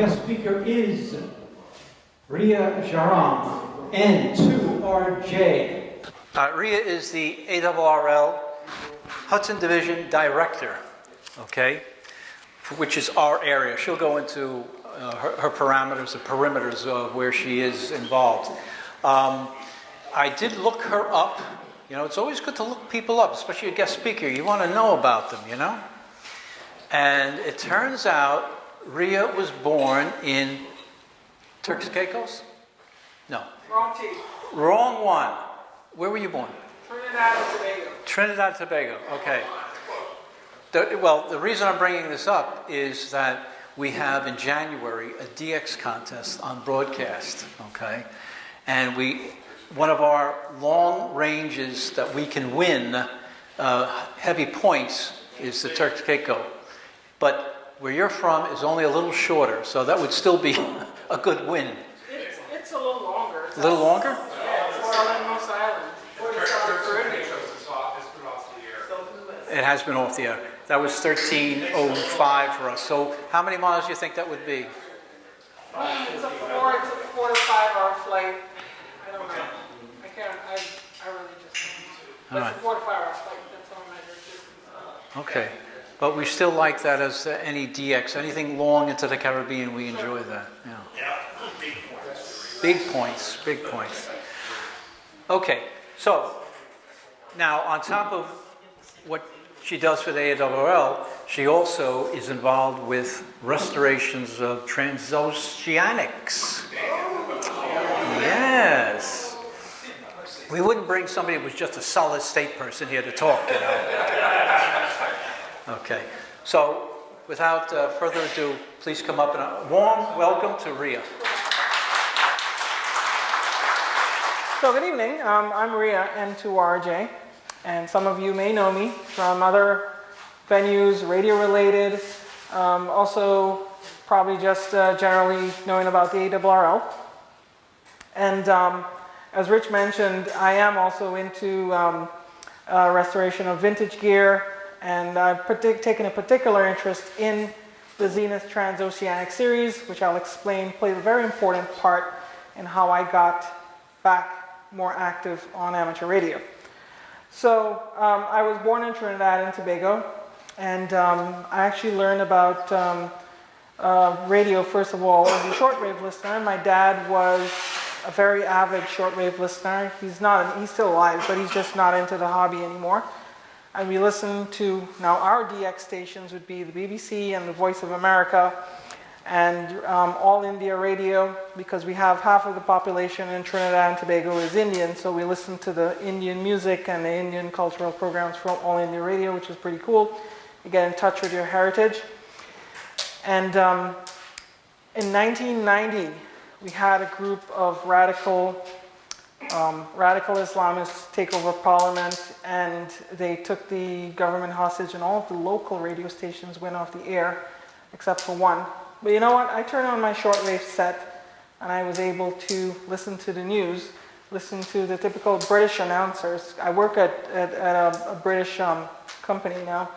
guest speaker is Ria Jairam, N2RJ. Ria is the ARRL Hudson Division Director, okay, which is our area. She'll go into her parameters, the perimeters of where she is involved. I did look her up. You know, it's always good to look people up, especially a guest speaker. You want to know about them, you know? And it turns out Ria was born in Turks and Caicos? No. Wrong team. Wrong one. Where were you born? Trinidad and Tobago. Trinidad and Tobago, okay. The reason I'm bringing this up is that we have in January a DX contest on broadcast, okay? And one of our long ranges that we can win heavy points is the Turks and Caicos. But where you're from is only a little shorter, so that would still be a good win. It's a little longer. A little longer? Yeah, it's more than most islands. It has been off the air. That was 13:05 for us. So how many miles do you think that would be? It's a 4 to 5 hour flight. I don't know. I really just don't know. It's a 4 to 5 hour flight. That's all I measure distance. Okay. But we still like that as any DX. Anything long into the Caribbean, we enjoy that. Yeah. Big points. Big points. Big points. Okay. So, now on top of what she does for the ARRL, she also is involved with restorations of transoceanics. Yes. We wouldn't bring somebody who was just a solid state person here to talk, you know. Okay. So, without further ado, please come up and a warm welcome to Ria. So, good evening. I'm Ria, N2RJ. And some of you may know me from other venues, radio-related, also probably just generally knowing about the ARRL. And as Rich mentioned, I am also into restoration of vintage gear, and I've taken a particular interest in the Zenith Transoceanic series, which I'll explain played a very important part in how I got back more active on amateur radio. So I was born in Trinidad and Tobago, and I actually learned about radio, first of all, as a shortwave listener. My dad was a very avid shortwave listener. He's still alive, but he's just not into the hobby anymore. And we listened to, now our DX stations would be the BBC and the Voice of America, and All India Radio, because we have half of the population in Trinidad and Tobago is Indian, so we listen to the Indian music and the Indian cultural programs from All India Radio, which is pretty cool. You get in touch with your heritage. And in 1990, we had a group of radical Islamists take over Parliament, and they took the government hostage, and all of the local radio stations went off the air, except for one. But you know what? I turned on my shortwave set, and I was able to listen to the news, listen to the typical British announcers. I work at a British company now,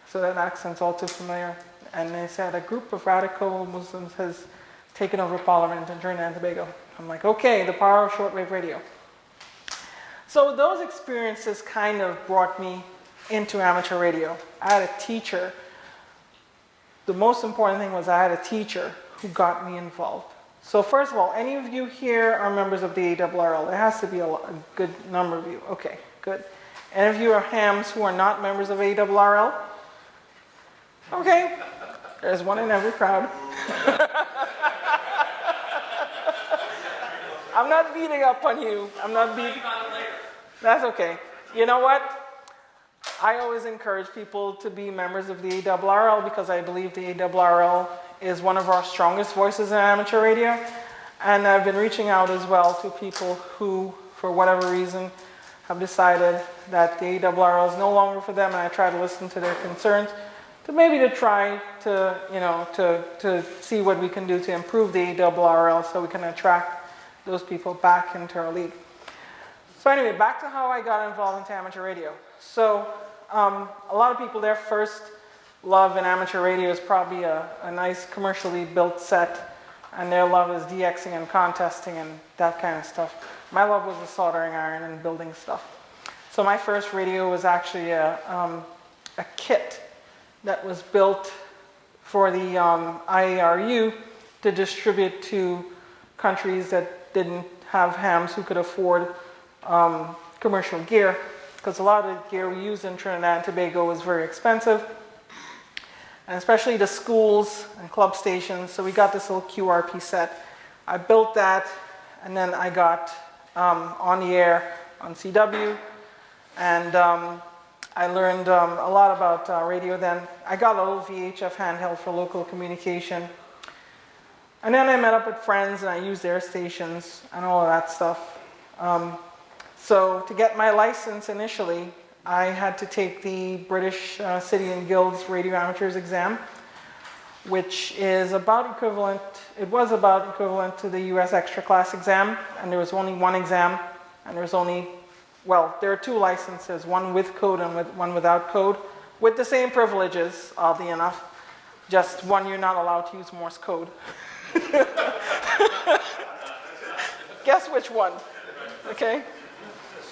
so that accent's all too familiar. And they said a group of radical Muslims has taken over Parliament in Trinidad and Tobago. I'm like, okay, the power of shortwave radio. So those experiences kind of brought me into amateur radio. I had a teacher. The most important thing was I had a teacher who got me involved. So first of all, any of you here are members of the ARRL? There has to be a good number of you. Okay, good. Any of you are hams who are not members of ARRL? Okay, there's one in every crowd. I'm not beating up on you. I'm not beating. That's okay. You know what? I always encourage people to be members of the ARRL because I believe the ARRL is one of our strongest voices in amateur radio. And I've been reaching out as well to people who, for whatever reason, have decided that the ARRL is no longer for them, and I try to listen to their concerns to try to, you know, to see what we can do to improve the ARRL so we can attract those people back into our league. So anyway, back to how I got involved into amateur radio. So a lot of people there first love in amateur radio is probably a nice commercially built set, and their love is DXing and contesting and that kind of stuff. My love was the soldering iron and building stuff. So my first radio was actually a kit that was built for the IARU to distribute to countries that didn't have hams who could afford commercial gear, because a lot of the gear we used in Trinidad and Tobago was very expensive, and especially the schools and club stations. So we got this little QRP set. I built that, and then I got on the air on CW, and I learned a lot about radio then. I got a little VHF handheld for local communication. And then I met up with friends and I used their stations and all of that stuff. So to get my license initially, I had to take the British City and Guilds Radio Amateurs exam, which is about equivalent, it was about equivalent to the US Extra Class exam, and there was only one exam, and there was only, well, there are two licenses, one with code and one without code, with the same privileges, oddly enough, just one you're not allowed to use Morse code. Guess which one? Okay.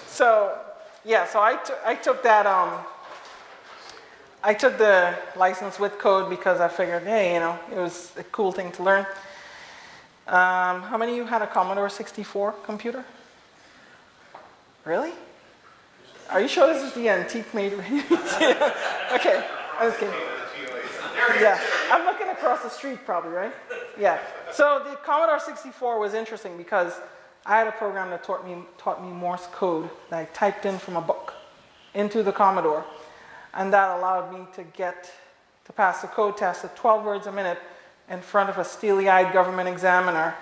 So yeah, so I took that. I took the license with code because I figured, hey, it was a cool thing to learn. How many of you had a Commodore 64 computer? Really? Are you sure this is the antique made radio? Okay, I was kidding. Yeah, I'm looking across the street probably, right? Yeah. So the Commodore 64 was interesting because I had a program that taught me Morse code that I typed in from a book into the Commodore, and that allowed me to pass the code test at 12 words a minute in front of a steely-eyed government examiner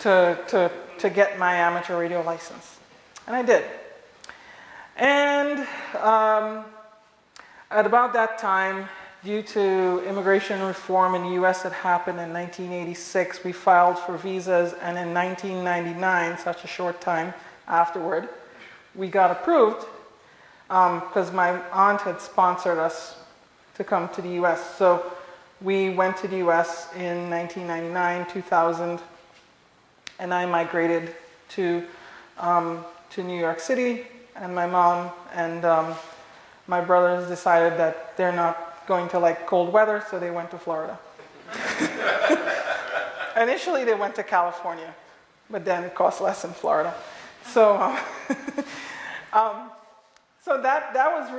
to get my amateur radio license, and I did. And at about that time, due to immigration reform in the US that happened in 1986, we filed for visas, and in 1999, such a short time afterward, we got approved because my aunt had sponsored us to come to the US. So we went to the US in 1999, 2000, and I migrated to New York City, and my mom and my brothers decided that they're not going to like cold weather, so they went to Florida. Initially, they went to California, but then it cost less in Florida. So, so that was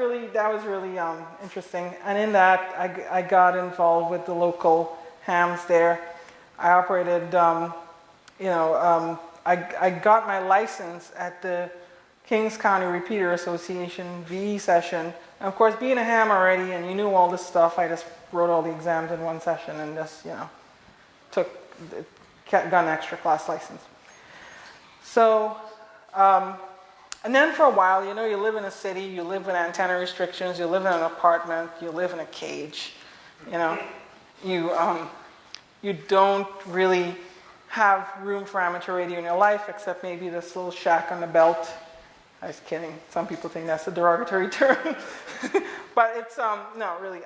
really interesting. And in that, I got involved with the local hams there. I operated, I got my license at the Kings County Repeater Association VE session. And of course, being a ham already, and you knew all this stuff, I just wrote all the exams in one session and just, got an extra class license. So, and then for a while, you live in a city, you live in antenna restrictions, you live in an apartment, you live in a cage, you don't really have room for amateur radio in your life, except maybe this little shack on the belt. I was kidding. Some people think that's a derogatory term. But it's, no, really,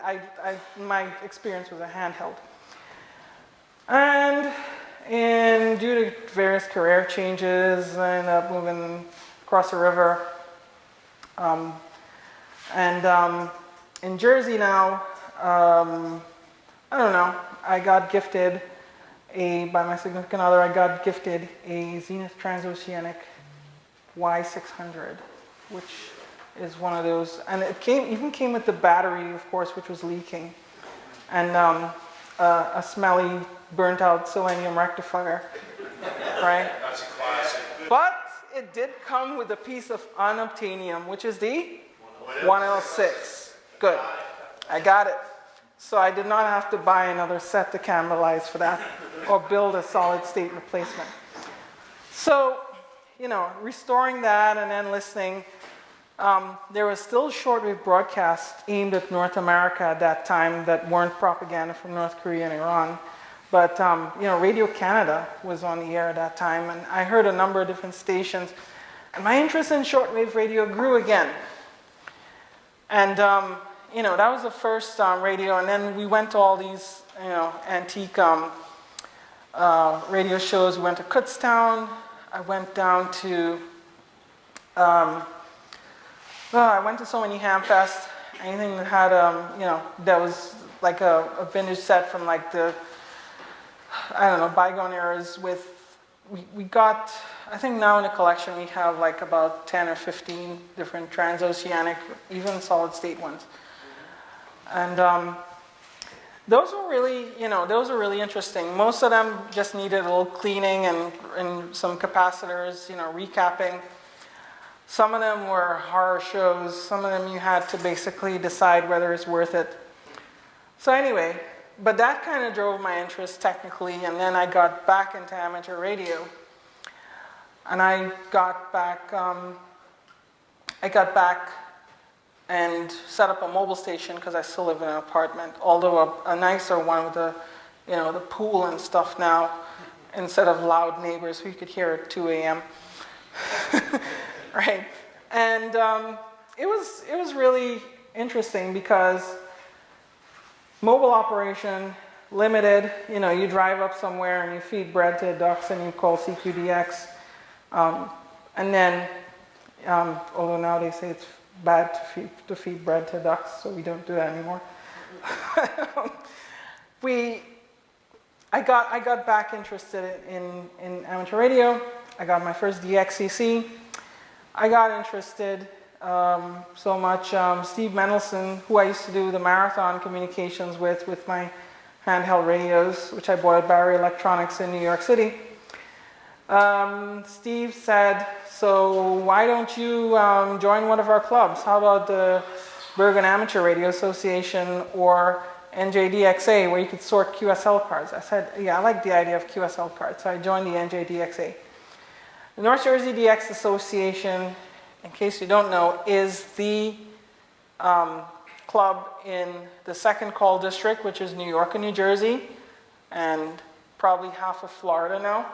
my experience was a handheld. And due to various career changes, I ended up moving across the river. In Jersey now, I don't know, I got gifted by my significant other, I got gifted a Zenith Transoceanic Y600, which is one of those, and it even came with the battery, of course, which was leaking, and a smelly, burnt-out selenium rectifier, right? That's a classic. But it did come with a piece of unobtainium, which is the 1L6. Good, I got it. So I did not have to buy another set to cannibalize for that, or build a solid-state replacement. So, restoring that and then listening. There was still shortwave broadcasts aimed at North America at that time that weren't propaganda from North Korea and Iran. But, Radio Canada was on the air at that time, and I heard a number of different stations. And my interest in shortwave radio grew again. And, that was the first radio, and then we went to all these, antique radio shows. We went to Kutztown. I went down to, I went to so many Hamfests. Anything that had, that was like a vintage set from like the, bygone eras we got, I think now in the collection we have like about 10 or 15 different transoceanic, even solid state ones. And those were really interesting. Most of them just needed a little cleaning and some capacitors, recapping. Some of them were horror shows. Some of them you had to basically decide whether it's worth it. So anyway, but that kind of drove my interest technically, and then I got back into amateur radio. And I got back and set up a mobile station because I still live in an apartment, although a nicer one with the pool and stuff now, instead of loud neighbors who you could hear at 2 a.m. Right? And it was really interesting because mobile operation, limited, you drive up somewhere and you feed bread to ducks and you call CQDX. And then, although now they say it's bad to feed bread to ducks, so we don't do that anymore. I got back interested in amateur radio. I got my first DXCC. I got interested so much. Steve Mendelson, who I used to do the marathon communications with my handheld radios, which I bought at Barry Electronics in New York City. Steve said, so why don't you join one of our clubs? How about the Bergen Amateur Radio Association or NJDXA, where you could sort QSL cards? I said, yeah, I like the idea of QSL cards. So I joined the NJDXA. The North Jersey DX Association, in case you don't know, is the club in the second call district, which is New York and New Jersey, and probably half of Florida now.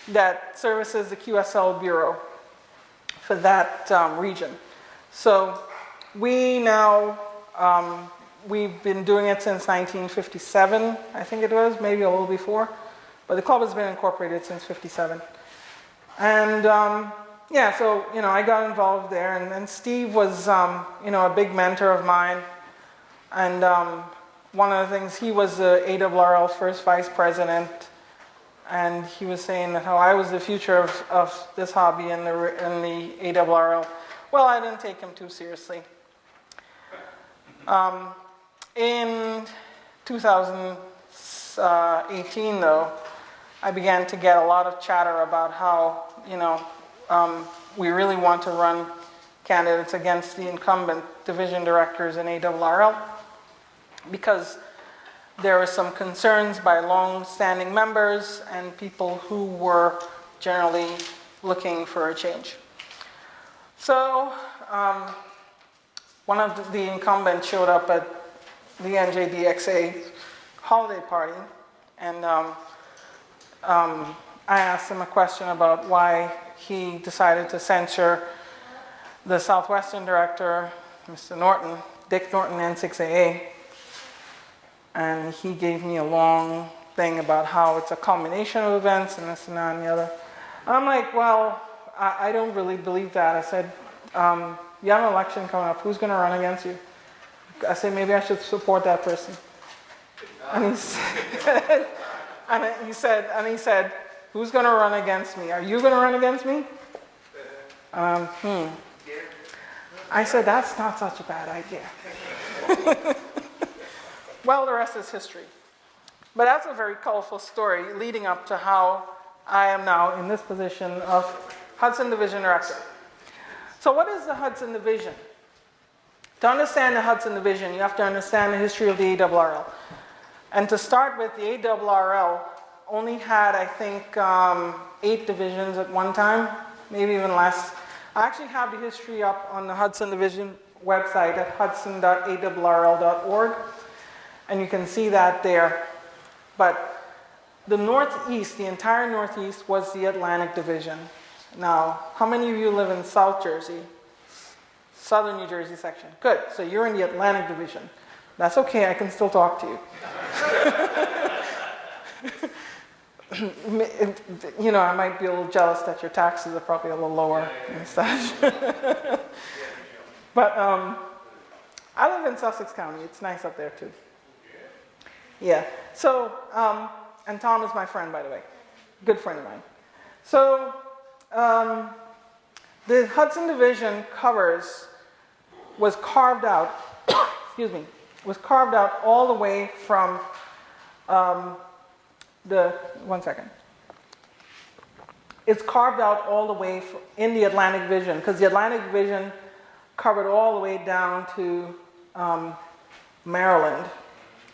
that services the QSL Bureau for that region. So we now, we've been doing it since 1957, I think it was, maybe a little before. But the club has been incorporated since 57. And so, I got involved there. And Steve was, a big mentor of mine. And one of the things, he was the ARRL first vice president. And he was saying that how I was the future of this hobby in the ARRL. Well, I didn't take him too seriously. In 2018, though, I began to get a lot of chatter about how, we really want to run candidates against the incumbent division directors in ARRL because there were some concerns by long-standing members and people who were generally looking for a change. So one of the incumbents showed up at the NJDXA holiday party, and I asked him a question about why he decided to censure the Southwestern director, Mr. Norton, Dick Norton, N6AA. And he gave me a long thing about how it's a combination of events and this and that and the other. I'm like, well, I don't really believe that. I said, you have an election coming up. Who's going to run against you? I said, maybe I should support that person. And he said, who's going to run against me? Are you going to run against me? I said, that's not such a bad idea. Well, the rest is history. But that's a very colorful story leading up to how I am now in this position of Hudson Division Director. So what is the Hudson Division? To understand the Hudson Division, you have to understand the history of the ARRL. And to start with, the ARRL only had, I think, 8 divisions at one time, maybe even less. I actually have the history up on the Hudson Division website at hudson.arrl.org, and you can see that there. But the Northeast, the entire Northeast, was the Atlantic Division. Now, how many of you live in South Jersey? Southern New Jersey section. Good. So you're in the Atlantic Division. That's okay. I can still talk to you. You know, I might be a little jealous that your taxes are probably a little lower and such. But I live in Sussex County. It's nice up there too. Yeah. So, and Tom is my friend, by the way. Good friend of mine. So, the Hudson Division was carved out, excuse me, was carved out all the way from one second. It's carved out all the way in the Atlantic Division, because the Atlantic Division covered all the way down to Maryland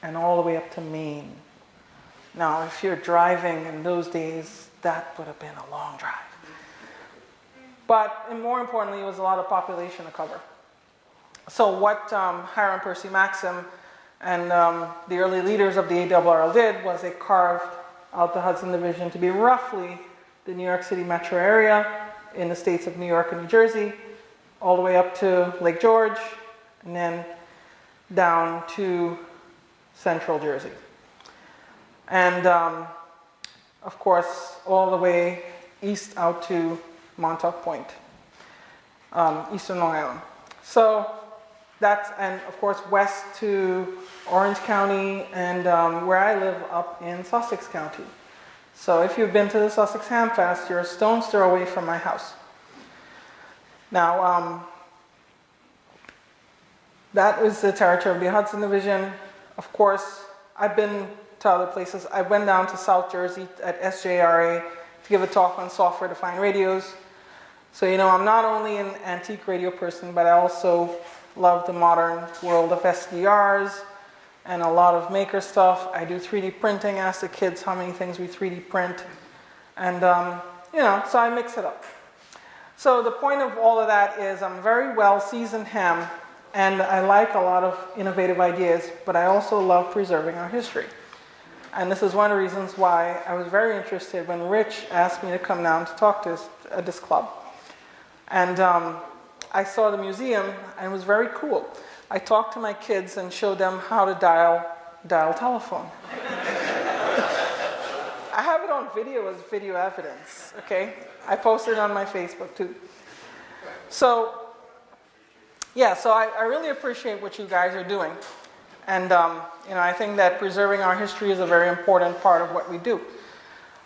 and all the way up to Maine. Now, if you're driving in those days, that would have been a long drive. But, and more importantly, it was a lot of population to cover. So what Hiram Percy Maxim and the early leaders of the ARRL did was they carved out the Hudson Division to be roughly the New York City metro area in the states of New York and New Jersey, all the way up to Lake George, and then down to central Jersey. And, of course, all the way east out to Montauk Point, eastern Long Island. So that's, and of course, west to Orange County and where I live up in Sussex County. So if you've been to the Sussex Hamfest, you're a stone's throw away from my house. Now, that was the territory of the Hudson Division. Of course, I've been to other places. I went down to South Jersey at SJRA to give a talk on software-defined radios. So, you know, I'm not only an antique radio person, but I also love the modern world of SDRs and a lot of maker stuff. I do 3D printing. I ask the kids how many things we 3D print. And, you know, so I mix it up. So the point of all of that is I'm a very well-seasoned ham, and I like a lot of innovative ideas, but I also love preserving our history. And this is one of the reasons why I was very interested when Rich asked me to come down to talk to this club. And I saw the museum, and it was very cool. I talked to my kids and showed them how to dial telephone. I have it on video as video evidence, okay? I posted it on my Facebook too. So, yeah, so I really appreciate what you guys are doing. And, you know, I think that preserving our history is a very important part of what we do.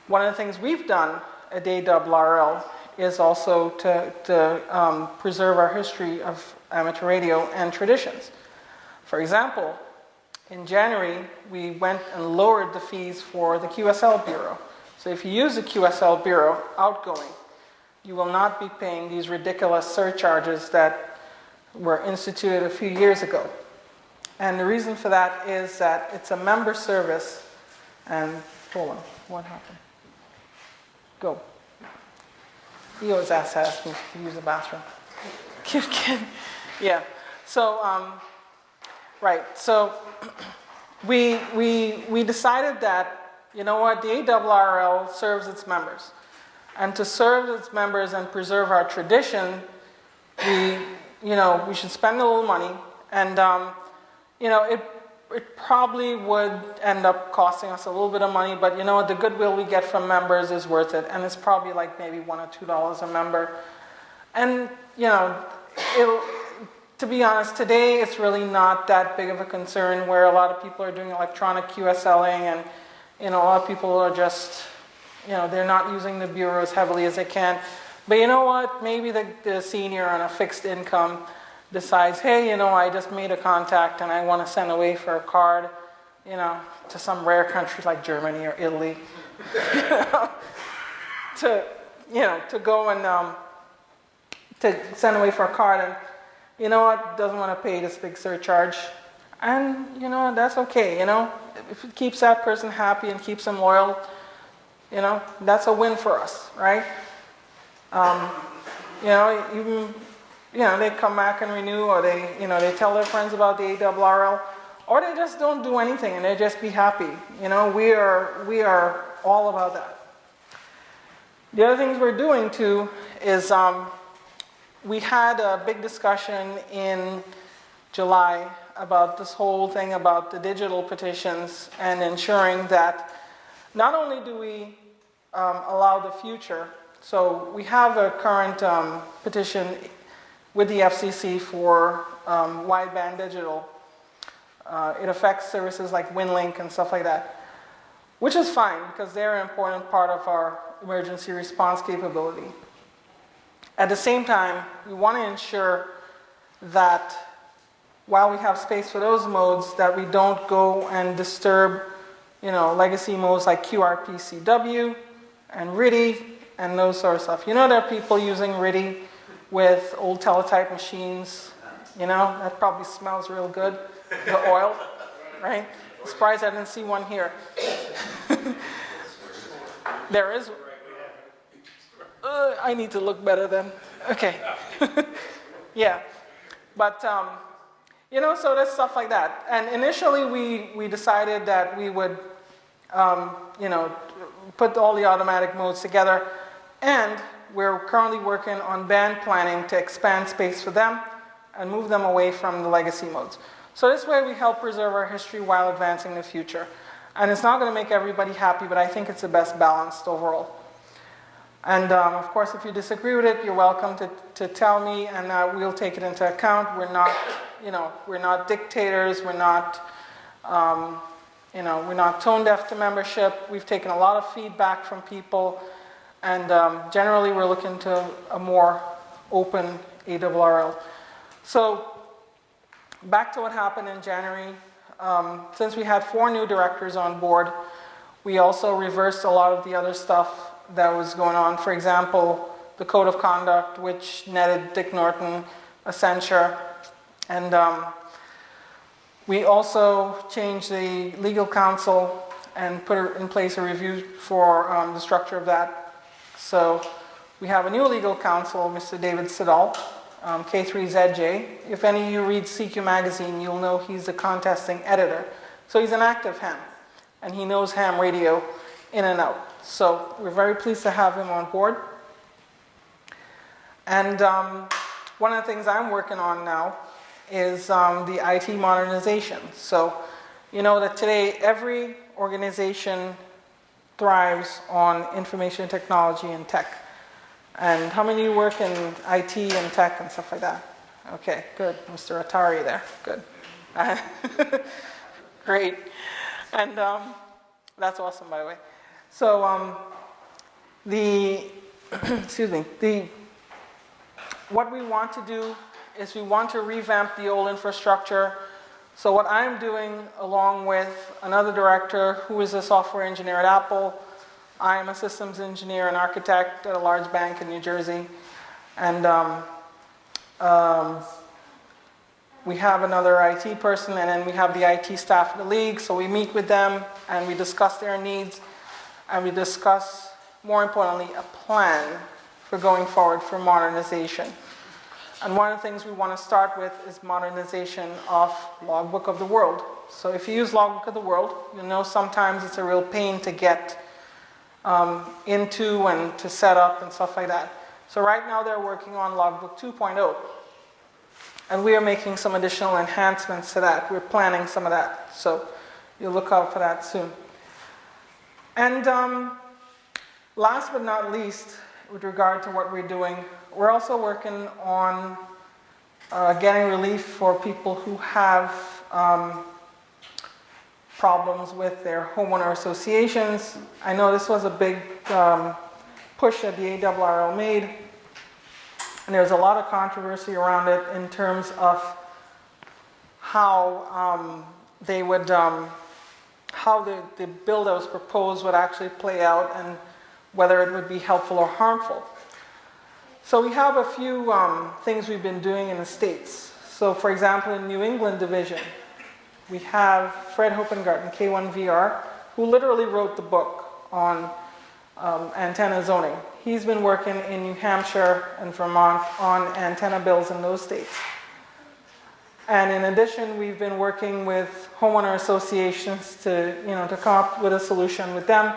One of the things we've done at ARRL is also to preserve our history of amateur radio and traditions. For example, in January, we went and lowered the fees for the QSL Bureau. So if you use the QSL Bureau outgoing, you will not be paying these ridiculous surcharges that were instituted a few years ago. And the reason for that is that it's a member service. And hold on, what happened? Go. He always asks me to use the bathroom. Cute kid. Yeah. So, right. So we decided that, you know what, the ARRL serves its members. And to serve its members and preserve our tradition, we should spend a little money. And, you know, it probably would end up costing us a little bit of money, but you know what, the goodwill we get from members is worth it. And it's probably like maybe $1 or $2 a member. And, you know, to be honest, today it's really not that big of a concern, where a lot of people are doing electronic QSLing, and, you know, a lot of people are just, you know, they're not using the bureau as heavily as they can. But you know what, maybe the senior on a fixed income decides, hey, you know, I just made a contact and I want to send away for a card, you know, to some rare country like Germany or Italy, to go and to send away for a card, and you know what, doesn't want to pay this big surcharge, and you know, that's okay. You know, if it keeps that person happy and keeps them loyal, you know, that's a win for us, right? You know, even, you know, they come back and renew, or they, you know, they tell their friends about the ARRL, or they just don't do anything and they just be happy. You know, we are all about that. The other things we're doing too is, we had a big discussion in July about this whole thing about the digital petitions and ensuring that not only do we allow the future, so we have a current petition with the FCC for wideband digital. It affects services like WinLink and stuff like that, which is fine because they're an important part of our emergency response capability. At the same time, we want to ensure that while we have space for those modes, that we don't go and disturb, legacy modes like QRPCW and RIDI and those sort of stuff. There are people using RIDI with old teletype machines, that probably smells real good, the oil, right? I'm surprised I didn't see one here. There is. I need to look better then. Okay. Yeah. But, so there's stuff like that. And initially we decided that we would, put all the automatic modes together. And we're currently working on band planning to expand space for them and move them away from the legacy modes. So this way we help preserve our history while advancing the future. And it's not going to make everybody happy, but I think it's the best balanced overall. And of course, if you disagree with it, you're welcome to tell me, and we'll take it into account. We're not, we're not dictators. We're not, we're not tone deaf to membership. We've taken a lot of feedback from people, and generally, we're looking to a more open ARRL. So, back to what happened in January. Since we had 4 new directors on board, we also reversed a lot of the other stuff that was going on. For example, the Code of Conduct, which netted Dick Norton a censure. And we also changed the legal counsel and put in place a review for the structure of that. So we have a new legal counsel, Mr. David Siddall, K3ZJ. If any of you read CQ Magazine, you'll know he's the contesting editor. So he's an active ham, and he knows ham radio in and out. So we're very pleased to have him on board. And one of the things I'm working on now is the IT modernization. So you know that today every organization thrives on information technology and tech. And how many of you work in IT and tech and stuff like that? Okay, good. Mr. Atari there. Good. Great. And that's awesome, by the way. So what we want to do is we want to revamp the old infrastructure. So what I'm doing, along with another director who is a software engineer at Apple, I am a systems engineer and architect at a large bank in New Jersey. And we have another IT person, and then we have the IT staff of the league. So we meet with them, and we discuss their needs, and we discuss, more importantly, a plan for going forward for modernization. And one of the things we want to start with is modernization of Logbook of the World. So if you use Logbook of the World, you know sometimes it's a real pain to get into and to set up and stuff like that. So right now they're working on Logbook 2.0. And we are making some additional enhancements to that. We're planning some of that. So you'll look out for that soon. And last but not least, with regard to what we're doing, we're also working on getting relief for people who have problems with their homeowner associations. I know this was a big push that the ARRL made, and there's a lot of controversy around it in terms of how they would, how the bill that was proposed would actually play out and whether it would be helpful or harmful. So we have a few things we've been doing in the States. So for example, in New England division, we have Fred Hoppengarten, K1VR, who literally wrote the book on antenna zoning. He's been working in New Hampshire and Vermont on antenna bills in those states. And in addition, we've been working with homeowner associations to come up with a solution with them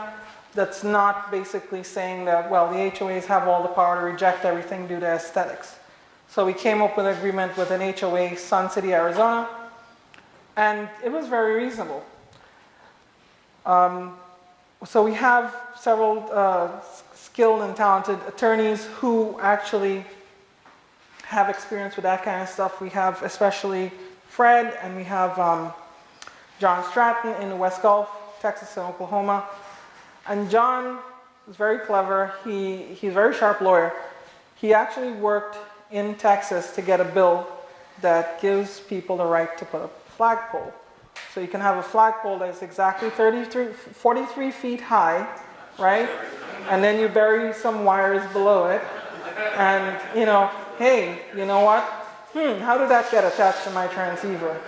that's not basically saying that, well, the HOAs have all the power to reject everything due to aesthetics. So we came up with an agreement with an HOA, Sun City, Arizona, and it was very reasonable. So we have several skilled and talented attorneys who actually have experience with that kind of stuff. We have especially Fred, and we have John Stratton in the West Gulf, Texas and Oklahoma. And John is very clever. He's a very sharp lawyer. He actually worked in Texas to get a bill that gives people the right to put a flagpole. So you can have a flagpole that's exactly 43 feet high, right? And then you bury some wires below it. And, you know, hey, you know what? How did that get attached to my transceiver?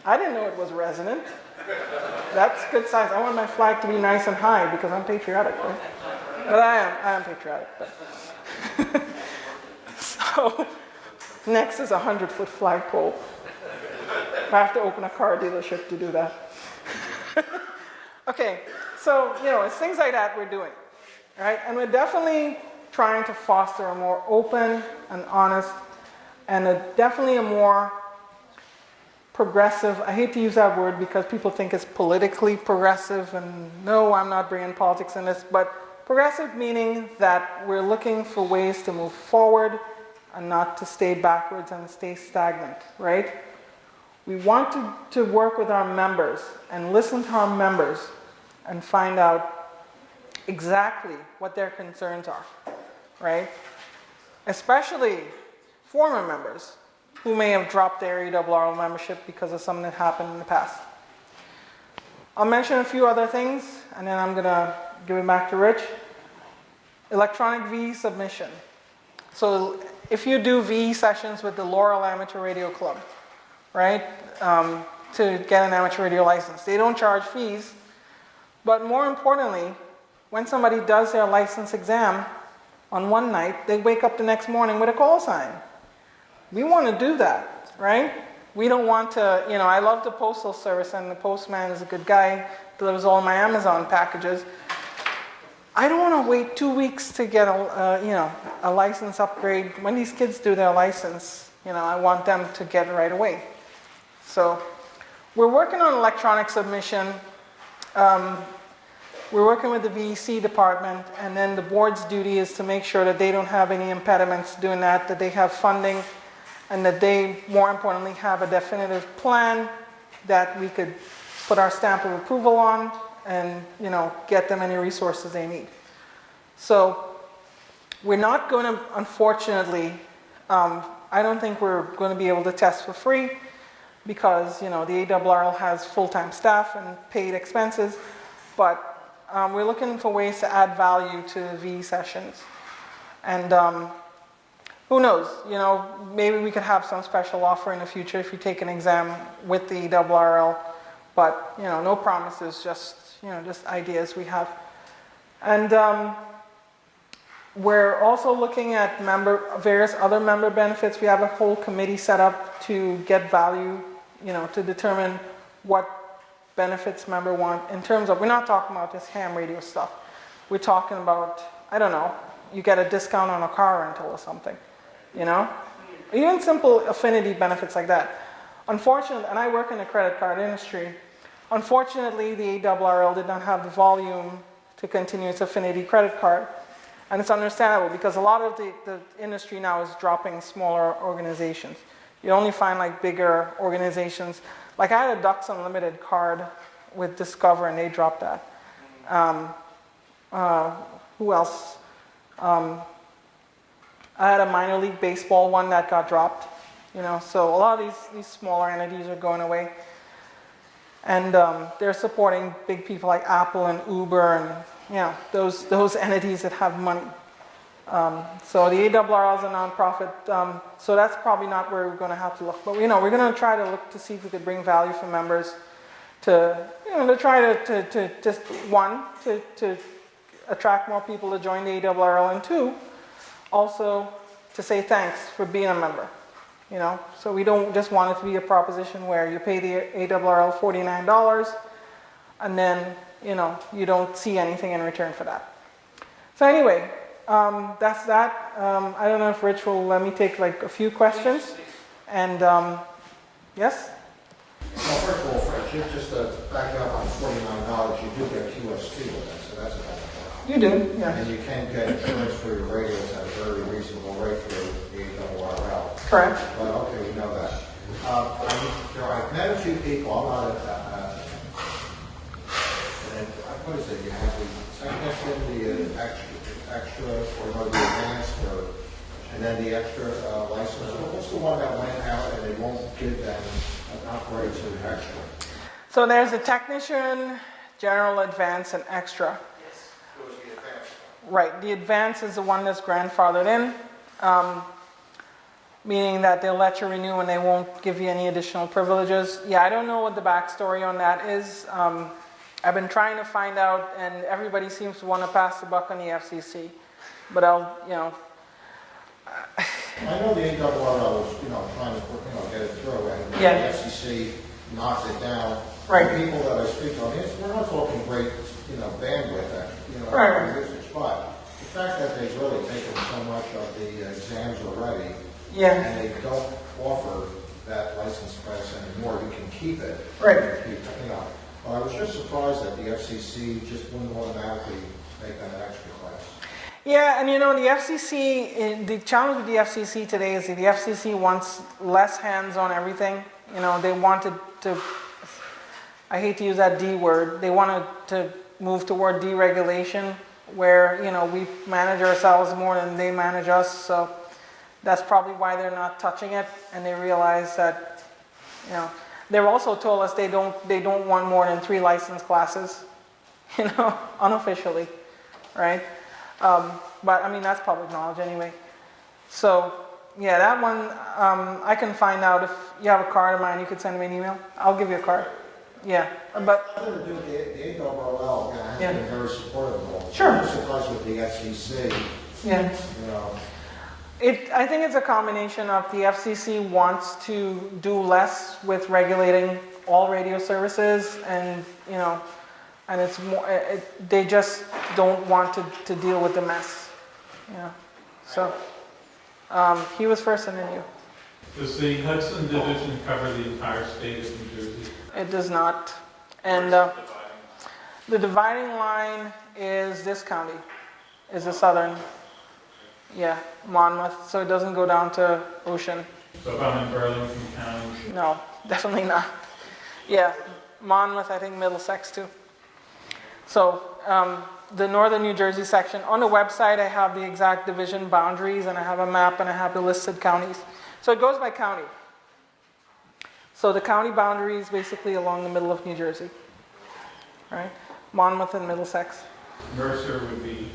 I didn't know it was resonant. That's good size. I want my flag to be nice and high because I'm patriotic, right? But I am patriotic. But so next is a 100-foot flagpole. I have to open a car dealership to do that. Okay, so it's things like that we're doing, right? And we're definitely trying to foster a more open and honest, and definitely a more progressive. I hate to use that word because people think it's politically progressive, and no, I'm not bringing politics in this, but progressive meaning that we're looking for ways to move forward and not to stay backwards and stay stagnant, right? We want to work with our members and listen to our members and find out exactly what their concerns are, right? Especially former members who may have dropped their ARRL membership because of something that happened in the past. I'll mention a few other things, and then I'm going to give it back to Rich. Electronic VE submission. So if you do VE sessions with the Laurel Amateur Radio Club, right, to get an amateur radio license, they don't charge fees. But more importantly, when somebody does their license exam on one night, they wake up the next morning with a call sign. We want to do that, right? We don't want to, I love the postal service, and the postman is a good guy, delivers all my Amazon packages. I don't want to wait 2 weeks to get a license upgrade. When these kids do their license, I want them to get it right away. So we're working on electronic submission. We're working with the VEC department, and then the board's duty is to make sure that they don't have any impediments to doing that they have funding, and that they, more importantly, have a definitive plan that we could put our stamp of approval on and, get them any resources they need. So we're not going to, unfortunately, I don't think we're going to be able to test for free because, the ARRL has full-time staff and paid expenses, but we're looking for ways to add value to VE sessions. And who knows, maybe we could have some special offer in the future if you take an exam with the ARRL, but, no promises, just ideas we have. And we're also looking at various other member benefits. We have a whole committee set up to get value, to determine what benefits member want in terms of, we're not talking about this ham radio stuff. We're talking about, I don't know, you get a discount on a car rental or something, Even simple affinity benefits like that. Unfortunately, and I work in the credit card industry, unfortunately the ARRL did not have the volume to continue its affinity credit card. And it's understandable because a lot of the industry now is dropping smaller organizations. You only find like bigger organizations. Like I had a Ducks Unlimited card with Discover and they dropped that. Who else? I had a minor league baseball one that got dropped. So a lot of these smaller entities are going away. And they're supporting big people like Apple and Uber and those entities that have money. So the ARRL is a nonprofit, so that's probably not where we're going to have to look. But we're going to try to look to see if we could bring value for members to try to just one, to attract more people to join the ARRL, and two, also to say thanks for being a member. So we don't just want it to be a proposition where you pay the ARRL $49 and then, you don't see anything in return for that. So anyway, that's that. I don't know if Rich will let me take like a few questions. And yes? Well, first of all, Fred, just to back you up on $49, you do get QST with that, so that's a benefit. You do, yeah. And you can get insurance for your radios at a very reasonable rate through the ARRL. Correct. But okay, we know that. I've met a few people. I'm not and what is it? You have the technician, the extra, or the advanced, and then the extra license. What's the one that went out and they won't give them an upgrade to the extra? So there's a technician, general, advanced, and extra. Yes. It was the advanced. Right. The advanced is the one that's grandfathered in, meaning that they'll let you renew and they won't give you any additional privileges. Yeah, I don't know what the backstory on that is. I've been trying to find out, and everybody seems to want to pass the buck on the FCC. But I'll, I know the ARRL was, trying to, get it through, and Yeah. the FCC knocked it down. Right. The people that I speak to, we're not talking great, bandwidth, Right. usage, but the fact that they've really taken so much of the exams already, Yeah. and they don't offer that license class anymore, you can keep it. Right. But I was just surprised that the FCC just wouldn't automatically make that an extra class. Yeah, and the FCC, the challenge with the FCC today is that the FCC wants less hands on everything. They wanted to, I hate to use that D word, they wanted to move toward deregulation where, we manage ourselves more than they manage us. So that's probably why they're not touching it, and they realize that, they've also told us they don't want more than 3 license classes, unofficially, right? But I mean, that's public knowledge anyway. So yeah, that one, I can find out. If you have a card of mine, you could send me an email. I'll give you a card. Yeah, but Nothing to do with the ARRL, has Yeah. been very supportive of all. Sure. I'm surprised with the FCC, yeah, I think it's a combination of the FCC wants to do less with regulating all radio services, and and it's more. They just don't want to deal with the mess. So he was first, and then you. Does the Hudson division cover the entire state of New Jersey? It does not. And the dividing line is this county, is the southern, Monmouth. So it doesn't go down to Ocean. So if I'm in Burlington County, No, definitely not. Yeah, Monmouth, I think Middlesex too. So the northern New Jersey section, on the website I have the exact division boundaries, and I have a map, and I have the listed counties. So it goes by county. So the county boundary is basically along the middle of New Jersey, right? Monmouth and Middlesex. Mercer would be,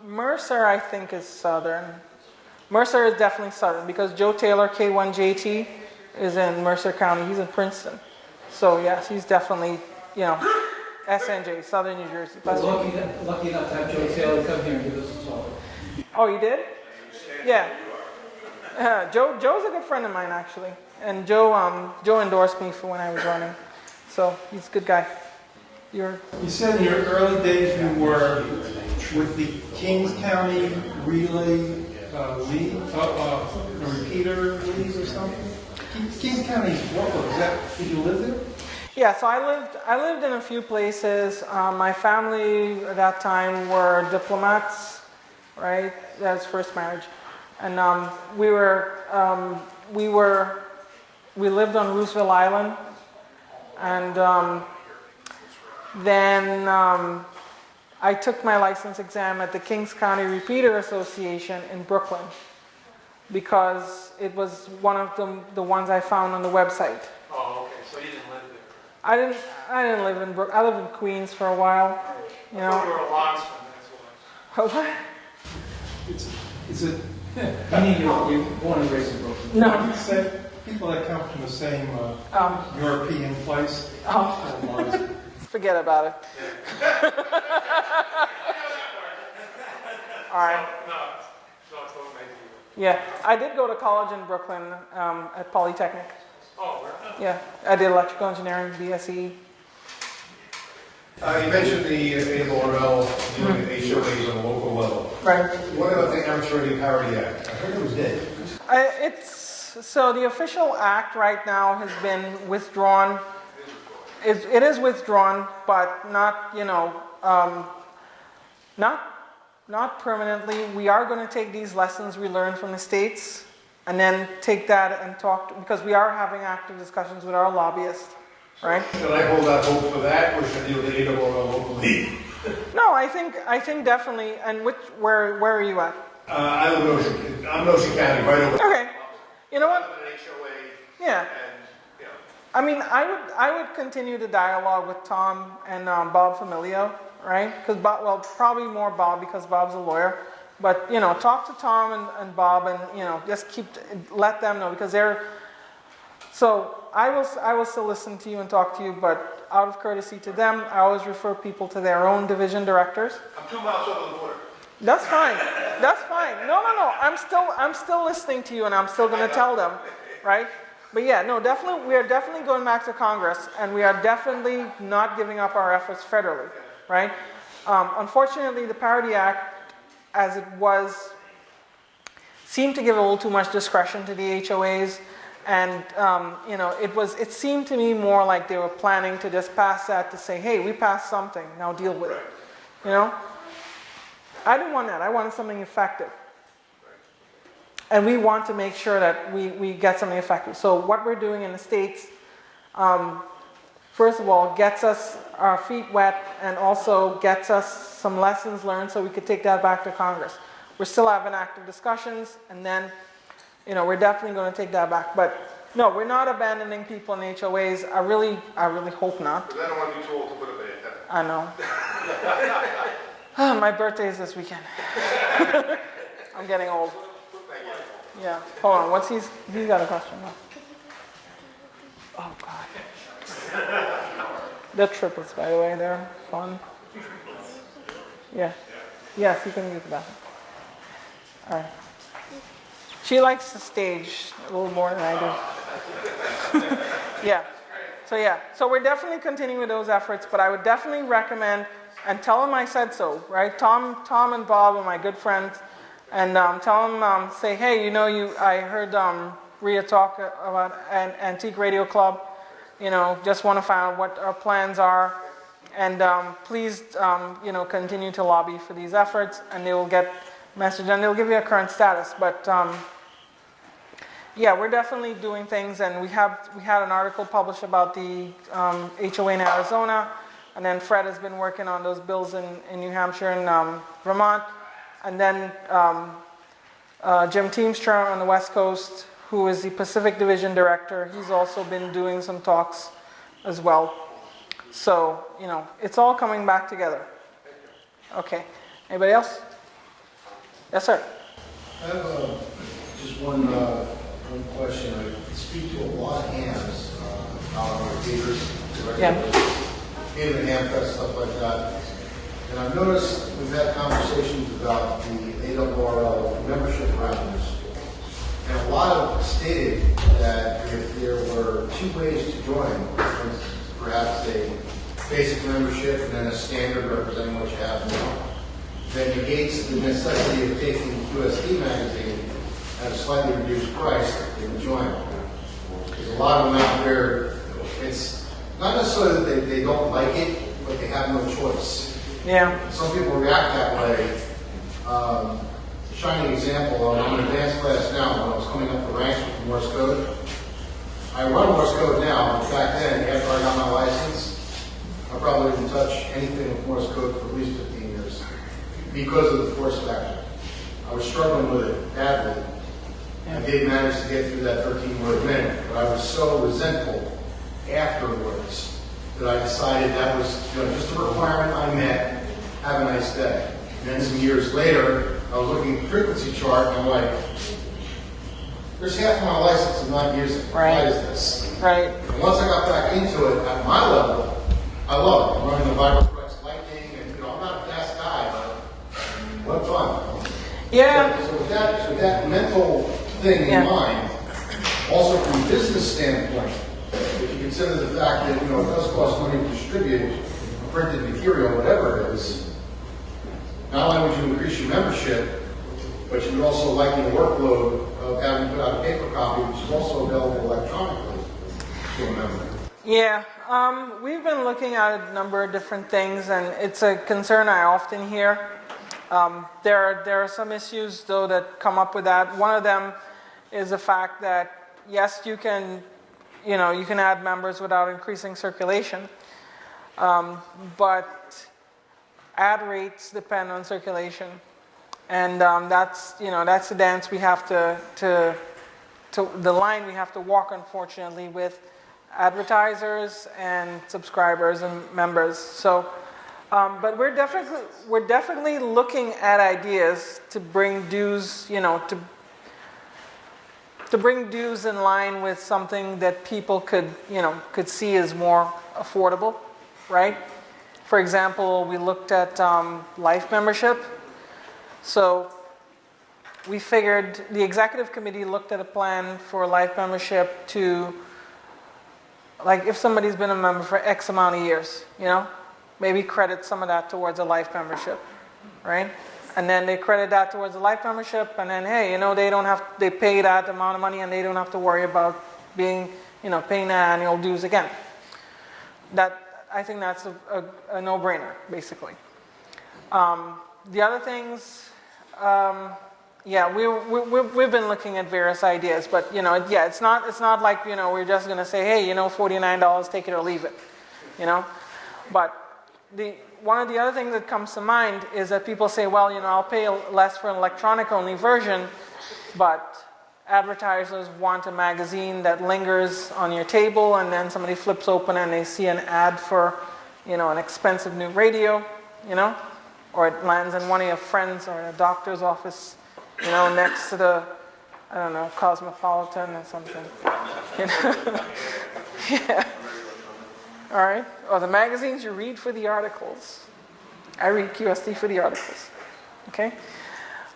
Mercer, I think, is southern. Mercer is definitely southern because Joe Taylor, K1JT, is in Mercer County. He's in Princeton. So yes, he's definitely, SNJ, southern New Jersey. We're lucky enough to have Joe Taylor come here and give us a talk. Oh, you did? Yeah. Joe's a good friend of mine, actually. And Joe endorsed me for when I was running. So he's a good guy. You said in your early days you were with the Kings County Relay League, a repeater league or something? Kings County's what? Did you live there? Yeah, so I lived in a few places. My family at that time were diplomats, right? That's first marriage. And we lived on Roosevelt Island, and then I took my license exam at the Kings County Repeater Association in Brooklyn because it was one of the ones I found on the website. oh, okay, so you didn't live there. I didn't live in Brooklyn. I lived in Queens for a while. You were a locksmith, that's why. What? Is it? Meaning you're born and raised in Brooklyn. No. You said people that come from the same European place. Forget about it. All right. No, it's what made you. Yeah, I did go to college in Brooklyn at Polytechnic. Oh, where? Yeah, I did electrical engineering, BSE. You mentioned the ARRL dealing with HOAs on a local level. Right. What about the Amateur Radio Parity Act? I heard it was dead. So the official act right now has been withdrawn. It is withdrawn, but not, not permanently. We are going to take these lessons we learned from the states and then take that and because we are having active discussions with our lobbyists, right? Should I hold out hope for that, or should I deal with the ARRL locally? No, I think definitely. And where are you at? I live in Ocean. I'm in Ocean County, right over. Okay. You know what? I'm in an HOA. Yeah. And, I mean, I would continue the dialogue with Tom and Bob Familio, right? Because probably more Bob because Bob's a lawyer. But talk to Tom and Bob, and just let them know because they're. So I will still listen to you and talk to you, but out of courtesy to them, I always refer people to their own division directors. I'm 2 miles over the border. That's fine. That's fine. No. I'm still listening to you, and I'm still going to tell them, right? But yeah, no, definitely, we are definitely going back to Congress, and we are definitely not giving up our efforts federally, right? Unfortunately, the Parity Act, as it was, seemed to give a little too much discretion to the HOAs, and it seemed to me more like they were planning to just pass that to say, hey, we passed something, now deal with it, I didn't want that. I wanted something effective. And we want to make sure that we get something effective. So what we're doing in the States, first of all, gets us our feet wet and also gets us some lessons learned so we could take that back to Congress. We're still having active discussions, and then, we're definitely going to take that back. But no, we're not abandoning people in HOAs. I really hope not. Because I don't want to be told to put up an antenna. I know. My birthday is this weekend. I'm getting old. Yeah. Hold on. He's got a question now. Oh God. The triplets, by the way, they're fun. Yeah. Yes, you can use the bathroom. All right. She likes the stage a little more than I do. Yeah. So we're definitely continuing with those efforts, but I would definitely recommend, and tell them I said so, right? Tom and Bob are my good friends, and tell them, say, hey, I heard Rhea talk about an Antique Radio Club, just want to find out what our plans are, and please, continue to lobby for these efforts, and they will get message, and they'll give you a current status, but yeah, we're definitely doing things, and we had an article published about the HOA in Arizona, and then Fred has been working on those bills in New Hampshire and Vermont, and then Jim Teamster on the West Coast, who is the Pacific Division Director, he's also been doing some talks as well. So, it's all coming back together. Okay. Anybody else? Yes, sir. I have just one question. I speak to a lot of hams out on our theaters, Yeah. Haven and Hamfest, stuff like that. And I've noticed we've had conversations about the ARRL membership parameters. And a lot of stated that if there were 2 ways to join, perhaps a basic membership and then a standard representing what you have now, that negates the necessity of taking QSD magazine at a slightly reduced price to join. There's a lot of them out there, it's not necessarily that they don't like it, but they have no choice. Yeah. Some people react that way. Shining example, I'm in advanced class now. When I was coming up the ranks with Morse code, I run Morse code now, but back then, after I got my license, I probably didn't touch anything with Morse code for at least 15 years because of the force factor. I was struggling with it badly. I did manage to get through that 13-word minute, but I was so resentful afterwards that I decided that was just a requirement I met. Have a nice day. And then some years later, I was looking at the frequency chart, and I'm like, there's half of my license I'm not using. Right. Why is this? Right. And once I got back into it, at my level, I love it. I'm running the Vibroflex Lightning, and I'm not a fast guy, but what fun. Yeah. So with that mental thing in mind, also from a business standpoint, if you consider the fact that it does cost money to distribute, printed material, whatever it is, not only would you increase your membership, but you would also lighten the workload of having to put out a paper copy, which is also available electronically to a member. Yeah, we've been looking at a number of different things, and it's a concern I often hear. There are some issues, though, that come up with that. One of them is the fact that, yes, you can add members without increasing circulation, but ad rates depend on circulation. And that's the dance we have to the line we have to walk, unfortunately, with advertisers and subscribers and members. So, but we're definitely looking at ideas to bring dues, to bring dues in line with something that people could see as more affordable, right? For example, we looked at life membership. So we figured the executive committee looked at a plan for life membership to, like, if somebody's been a member for X amount of years, maybe credit some of that towards a life membership, right? And then they credit that towards a life membership, and then, hey, they pay that amount of money and they don't have to worry about paying the annual dues again. I think that's a no-brainer, basically. The other things, we've been looking at various ideas, but it's not like we're just going to say, hey, $49, take it or leave it, But one of the other things that comes to mind is that people say, well, I'll pay less for an electronic-only version, but advertisers want a magazine that lingers on your table, and then somebody flips open and they see an ad for, an expensive new radio, or it lands in one of your friends or in a doctor's office, next to the, Cosmopolitan or something. Yeah. All right. Or the magazines you read for the articles. I read QST for the articles. Okay.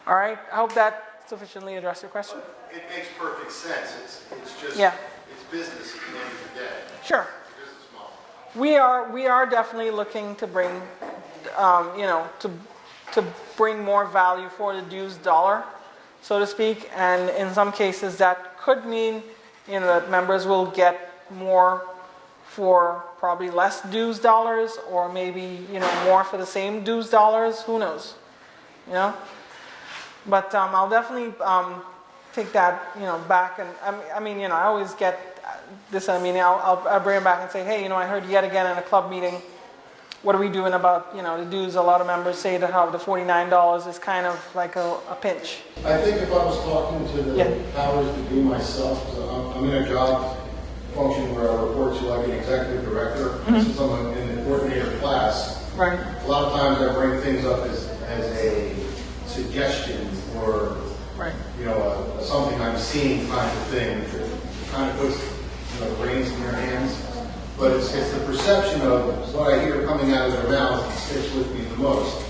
All right. I hope that sufficiently addressed your question. It makes perfect sense. It's just it's business at the end of the day. Sure. Business model. We are definitely looking to bring, to bring more value for the dues dollar, so to speak, and in some cases that could mean, that members will get more for probably less dues dollars, or maybe more for the same dues dollars. Who knows? But I'll definitely take that back, and I always get this. I'll bring it back and say, hey, I heard yet again in a club meeting, what are we doing about the dues? A lot of members say that how the $49 is kind of like a pinch. I think if I was talking to the powers to be myself, because I'm in a job function where I report to like an executive director, since I'm in the coordinator class. Right. A lot of times I bring things up as a suggestion or something I'm seeing kind of thing that kind of puts reins in their hands. But it's the perception of what I hear coming out of their mouth that sticks with me the most.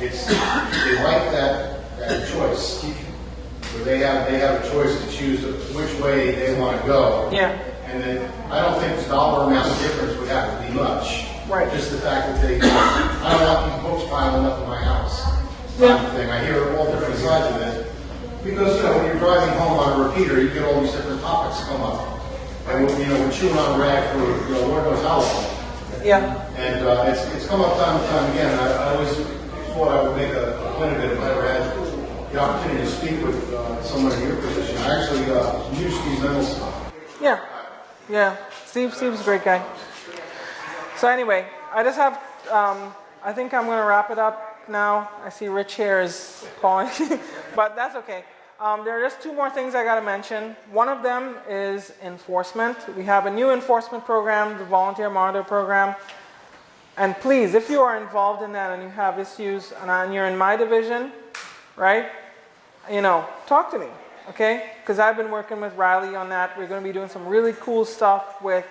They like that choice. Where they have a choice to choose which way they want to go. Yeah. And then I don't think the dollar amount difference would have to be much. Right. Just the fact that I don't want these books piling up in my house. Kind of thing. I hear all different sides of it. Because, when you're driving home on a repeater, you get all these different topics come up. And, we're chewing on a rag for, Lord knows how long. Yeah. And it's come up time and time again. I always thought I would make a point of it if I ever had the opportunity to speak with someone in your position. I actually knew Steve Mendelson. Yeah. Steve's a great guy. So anyway, I just have, I think I'm going to wrap it up now. I see Rich here is calling, but that's okay. There are just two more things I got to mention. One of them is enforcement. We have a new enforcement program, the Volunteer Monitor Program. And please, if you are involved in that and you have issues and you're in my division, right, talk to me, okay? Because I've been working with Riley on that. We're going to be doing some really cool stuff with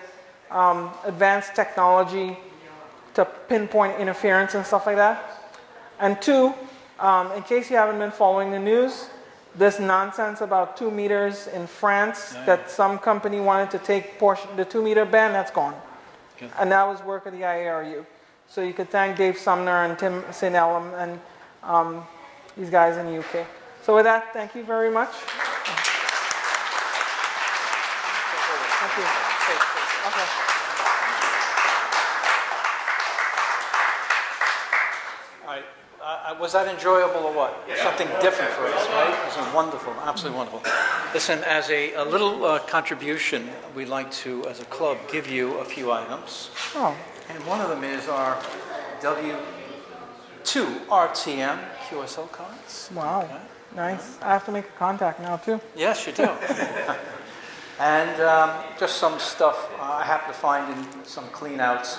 advanced technology to pinpoint interference and stuff like that. And two, in case you haven't been following the news, this nonsense about 2 meters in France that some company wanted to take the 2 meter ban, that's gone. And that was work of the IARU. So you could thank Dave Sumner and Tim St. Ellum and these guys in the UK. So with that, thank you very much. Thank you. Okay. All right. Was that enjoyable or what? Something different for us, right? It was wonderful, absolutely wonderful. Listen, as a little contribution, we'd like to, as a club, give you a few items. Oh, And one of them is our W2 RTM QSL cards. wow. Okay. Nice. I have to make a contact now, too. Yes, you do. And just some stuff I happen to find in some cleanouts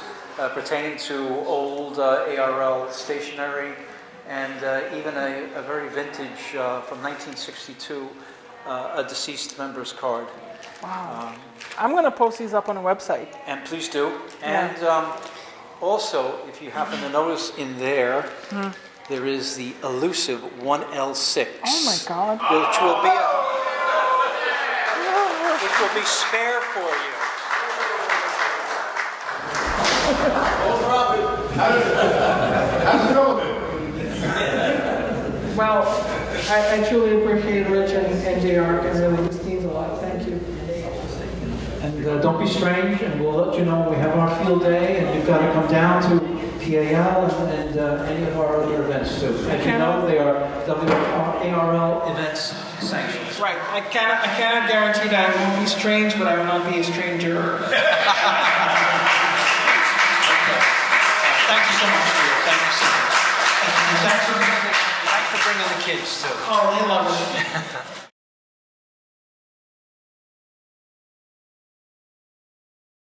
pertaining to old ARRL stationery and even a very vintage from 1962, a deceased member's card. Wow. I'm going to post these up on the website. And please do. Yeah. And also, if you happen to notice in there, there is the elusive 1L6. Oh, my God. Which will be spare for you. Well, I truly appreciate Rich and JR, and really this means a lot. Thank you. And don't be strange, and we'll let you know when we have our field day, and you've got to come down to PAL and any of our other events too. As you know, they are ARRL events sanctioned. Right. I cannot guarantee that I won't be strange, but I will not be a stranger. Thank you so much, Leo. Thank you so much. And thanks for bringing the kids too. Oh, they love it.